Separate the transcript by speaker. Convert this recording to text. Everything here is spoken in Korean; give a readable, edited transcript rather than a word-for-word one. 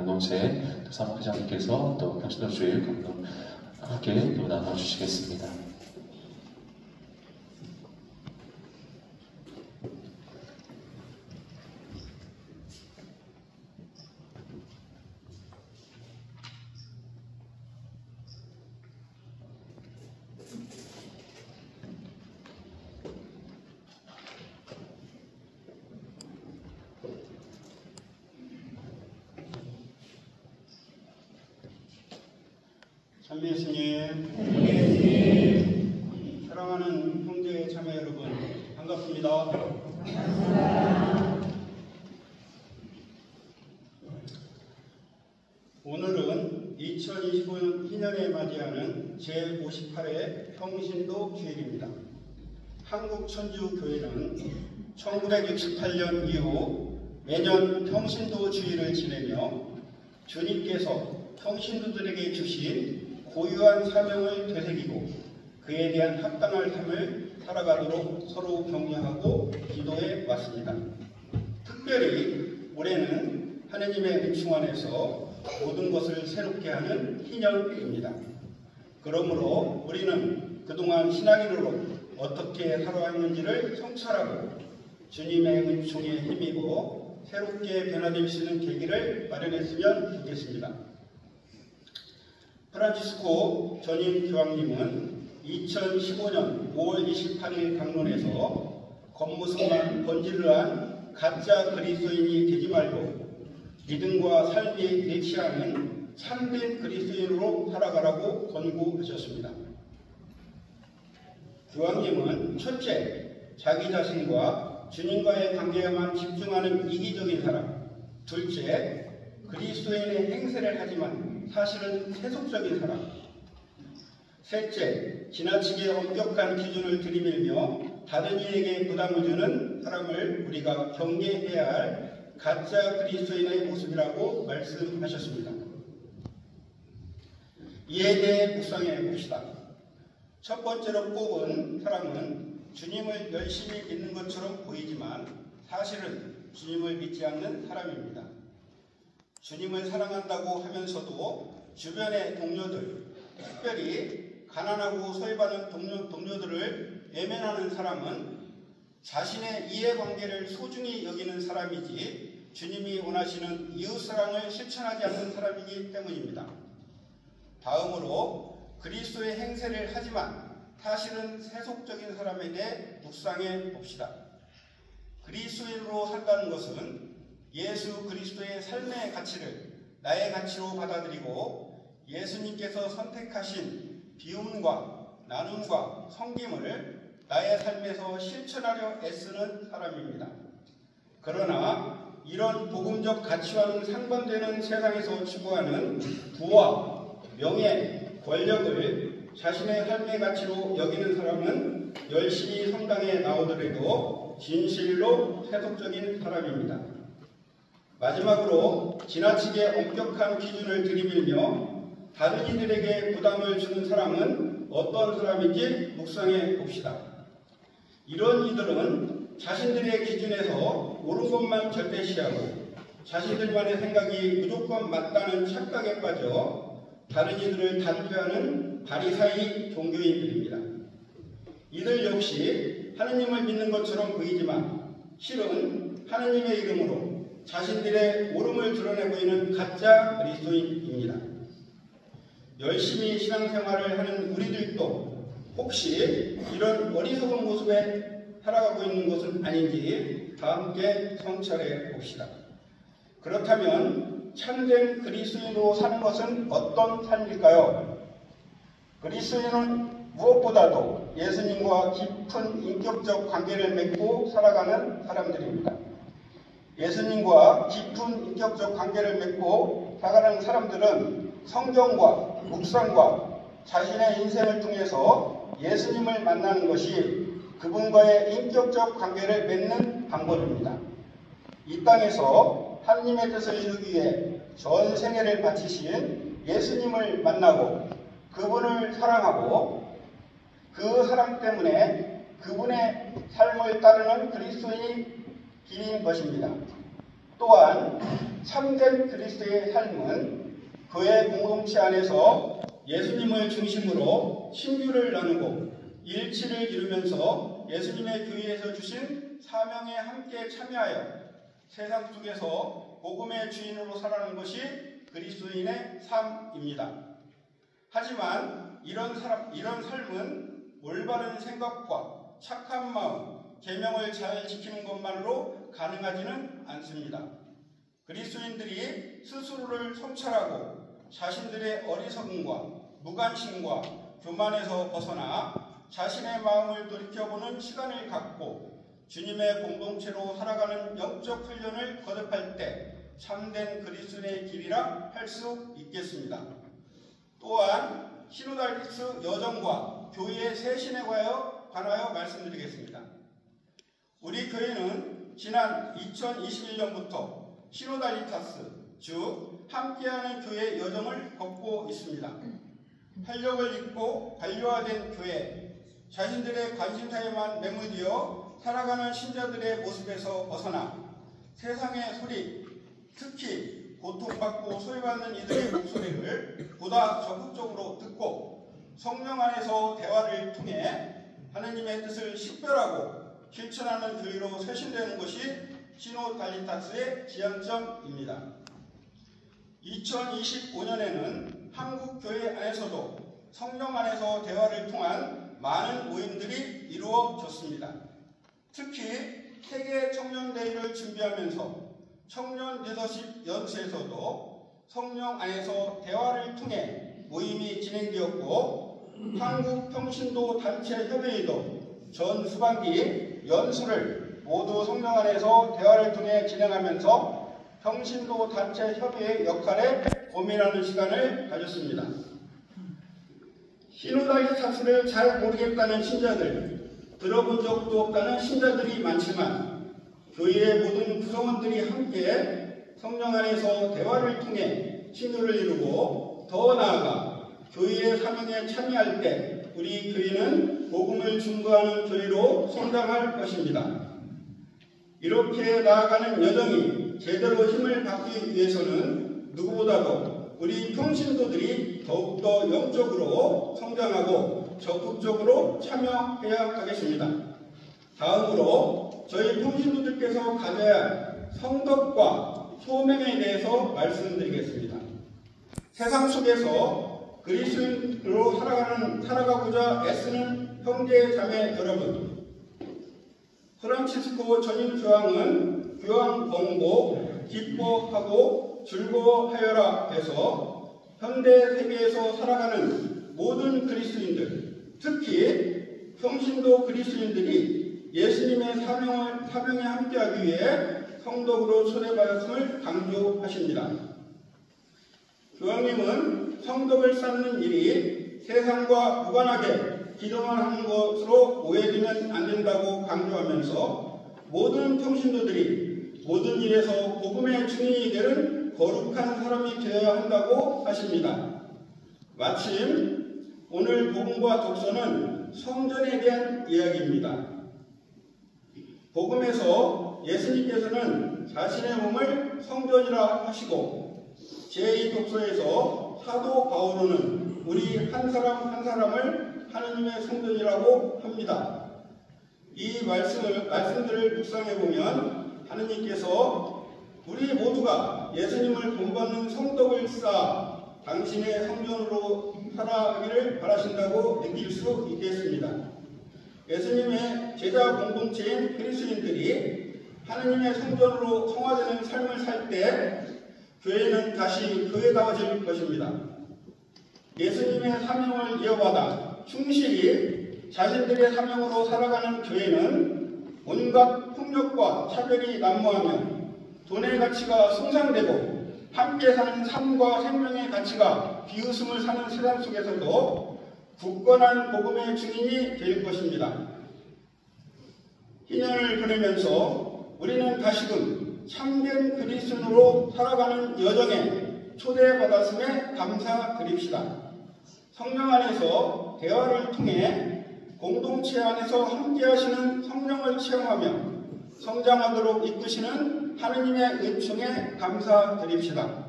Speaker 1: 공동체 사무회장님께서 또 평신도 주일 감동 함께 또 나눠주시겠습니다.
Speaker 2: 찬미 예수님, 사랑하는 형제 자매 여러분, 반갑습니다. 오늘은 2025년에 맞이하는 제58회 평신도 주일입니다. 한국천주교회는 1968년 이후 매년 평신도 주일을 지내며 주님께서 평신도들에게 주신 고유한 사명을 되새기고 그에 대한 합당한 삶을 살아가도록 서로 격려하고 기도해 왔습니다. 특별히 올해는 하느님의 은총 안에서 모든 것을 새롭게 하는 희년입니다. 그러므로 우리는 그동안 신앙인으로 어떻게 살아왔는지를 성찰하고 주님의 은총에 힘입어 새롭게 변화될 수 있는 계기를 마련했으면 좋겠습니다. 프란치스코 전임 교황님은 2015년 5월 28일 강론에서 겉모습만 번지르한 가짜 그리스도인이 되지 말고 믿음과 삶이 일치하는 참된 그리스도인으로 살아가라고 권고하셨습니다. 교황님은 첫째, 자기 자신과 주님과의 관계에만 집중하는 이기적인 사람, 둘째, 그리스도인의 행세를 하지만 사실은 세속적인 사람, 셋째, 지나치게 엄격한 기준을 들이밀며 다른 이에게 부담을 주는 사람을 우리가 경계해야 할 가짜 그리스도인의 모습이라고 말씀하셨습니다. 이에 대해 묵상해 봅시다. 첫 번째로 꼽은 사람은 주님을 열심히 믿는 것처럼 보이지만 사실은 주님을 믿지 않는 사람입니다. 주님을 사랑한다고 하면서도 주변의 동료들, 특별히 가난하고 소외받는 동료들을 외면하는 사람은 자신의 이해관계를 소중히 여기는 사람이지 주님이 원하시는 이웃사랑을 실천하지 않는 사람이기 때문입니다. 다음으로 그리스도의 행세를 하지만 사실은 세속적인 사람에 대해 묵상해 봅시다. 그리스도인으로 산다는 것은 예수 그리스도의 삶의 가치를 나의 가치로 받아들이고 예수님께서 선택하신 비움과 나눔과 섬김을 나의 삶에서 실천하려 애쓰는 사람입니다. 그러나 이런 복음적 가치와는 상반되는 세상에서 추구하는 부와 명예, 권력을 자신의 삶의 가치로 여기는 사람은 열심히 성당에 나오더라도 진실로 세속적인 사람입니다. 마지막으로 지나치게 엄격한 기준을 들이밀며 다른 이들에게 부담을 주는 사람은 어떤 사람인지 묵상해 봅시다. 이런 이들은 자신들의 기준에서 옳은 것만 절대시하고 자신들만의 생각이 무조건 맞다는 착각에 빠져 다른 이들을 단죄하는 바리사이 종교인들입니다. 이들 역시 하느님을 믿는 것처럼 보이지만 실은 하느님의 이름으로 자신들의 옳음을 드러내고 있는 가짜 그리스도인입니다. 열심히 신앙생활을 하는 우리들도 혹시 이런 어리석은 모습에 살아가고 있는 것은 아닌지 다 함께 성찰해 봅시다. 그렇다면 참된 그리스도인으로 사는 것은 어떤 삶일까요? 그리스도인은 무엇보다도 예수님과 깊은 인격적 관계를 맺고 살아가는 사람들입니다. 예수님과 깊은 인격적 관계를 맺고 살아가는 사람들은 성경과 묵상과 자신의 인생을 통해서 예수님을 만나는 것이 그분과의 인격적 관계를 맺는 방법입니다. 이 땅에서 하느님의 뜻을 이루기 위해 전 생애를 바치신 예수님을 만나고 그분을 사랑하고 그 사랑 때문에 그분의 삶을 따르는 그리스도인이 길인 것입니다. 또한 참된 그리스도의 삶은 교회 공동체 안에서 예수님을 중심으로 신규를 나누고 일치를 이루면서 예수님의 교회에서 주신 사명에 함께 참여하여 세상 속에서 복음의 주인으로 살아가는 것이 그리스도인의 삶입니다. 하지만 이런 삶은 올바른 생각과 착한 마음, 계명을 잘 지키는 것만으로 가능하지는 않습니다. 그리스도인들이 스스로를 성찰하고 자신들의 어리석음과 무관심과 교만에서 벗어나 자신의 마음을 돌이켜보는 시간을 갖고 주님의 공동체로 살아가는 영적 훈련을 거듭할 때 참된 그리스도인의 길이라 할 수 있겠습니다. 또한 시노달리스 여정과 교회의 쇄신에 관하여 말씀드리겠습니다. 우리 교회는 지난 2021년부터 시노달리타스, 즉 함께하는 교회 여정을 걷고 있습니다. 활력을 잃고 관료화된 교회, 자신들의 관심사에만 매몰되어 살아가는 신자들의 모습에서 벗어나 세상의 소리, 특히 고통받고 소외받는 이들의 목소리를 보다 적극적으로 듣고 성령 안에서 대화를 통해 하느님의 뜻을 식별하고 실천하는 교회로 쇄신되는 것이 시노달리타스의 지향점입니다. 2025년에는 한국 교회 안에서도 성령 안에서 대화를 통한 많은 모임들이 이루어졌습니다. 특히 세계 청년대회를 준비하면서 청년 리더십 연수에서도 성령 안에서 대화를 통해 모임이 진행되었고 한국 평신도 단체 협의회도 전 수반기 연수를 모두 성령 안에서 대화를 통해 진행하면서 평신도 단체 협의회 역할에 고민하는 시간을 가졌습니다. 시노달리타스를 잘 모르겠다는 신자들, 들어본 적도 없다는 신자들이 많지만 교회의 모든 구성원들이 함께 성령 안에서 대화를 통해 신유를 이루고 더 나아가 교회의 사명에 참여할 때 우리 교회는 복음을 증거하는 교회로 성장할 것입니다. 이렇게 나아가는 여정이 제대로 힘을 받기 위해서는 누구보다도 우리 평신도들이 더욱더 영적으로 성장하고 적극적으로 참여해야 하겠습니다. 다음으로 저희 평신도들께서 가져야 할 성덕과 소명에 대해서 말씀드리겠습니다. 세상 속에서 그리스도인으로 살아가고자 애쓰는 형제 자매 여러분, 프란치스코 전임 교황은 교황 권고 기뻐하고 즐거워하여라 해서 현대 세계에서 살아가는 모든 그리스도인들, 특히 평신도 그리스도인들이 예수님의 사명에 함께하기 위해 성덕으로 초대받았음을 강조하십니다. 교황님은 성덕을 쌓는 일이 세상과 무관하게 기도만 하는 것으로 오해되면 안 된다고 강조하면서 모든 평신도들이 모든 일에서 복음의 증인이 되는 거룩한 사람이 되어야 한다고 하십니다. 마침 오늘 복음과 독서는 성전에 대한 이야기입니다. 복음에서 예수님께서는 자신의 몸을 성전이라 하시고 제2독서에서 사도 바오로는 우리 한 사람 한 사람을 하느님의 성전이라고 합니다. 이 말씀들을 묵상해보면 하느님께서 우리 모두가 예수님을 본받는 성덕을 쌓아 당신의 성전으로 살아가기를 바라신다고 느낄 수 있겠습니다. 예수님의 제자 공동체인 그리스도인들이 하느님의 성전으로 성화되는 삶을 살 때 교회는 다시 교회다워질 것입니다. 예수님의 사명을 이어받아 충실히 자신들의 사명으로 살아가는 교회는 온갖 폭력과 차별이 난무하며 돈의 가치가 숭상되고 함께 사는 삶과 생명의 가치가 비웃음을 사는 세상 속에서도 굳건한 복음의 증인이 될 것입니다. 희년을 보내면서 우리는 다시금 참된 그리스도인으로 살아가는 여정에 초대받았음에 감사드립시다. 성령 안에서 대화를 통해 공동체 안에서 함께 하시는 성령을 체험하며 성장하도록 이끄시는 하느님의 은총에 감사드립시다.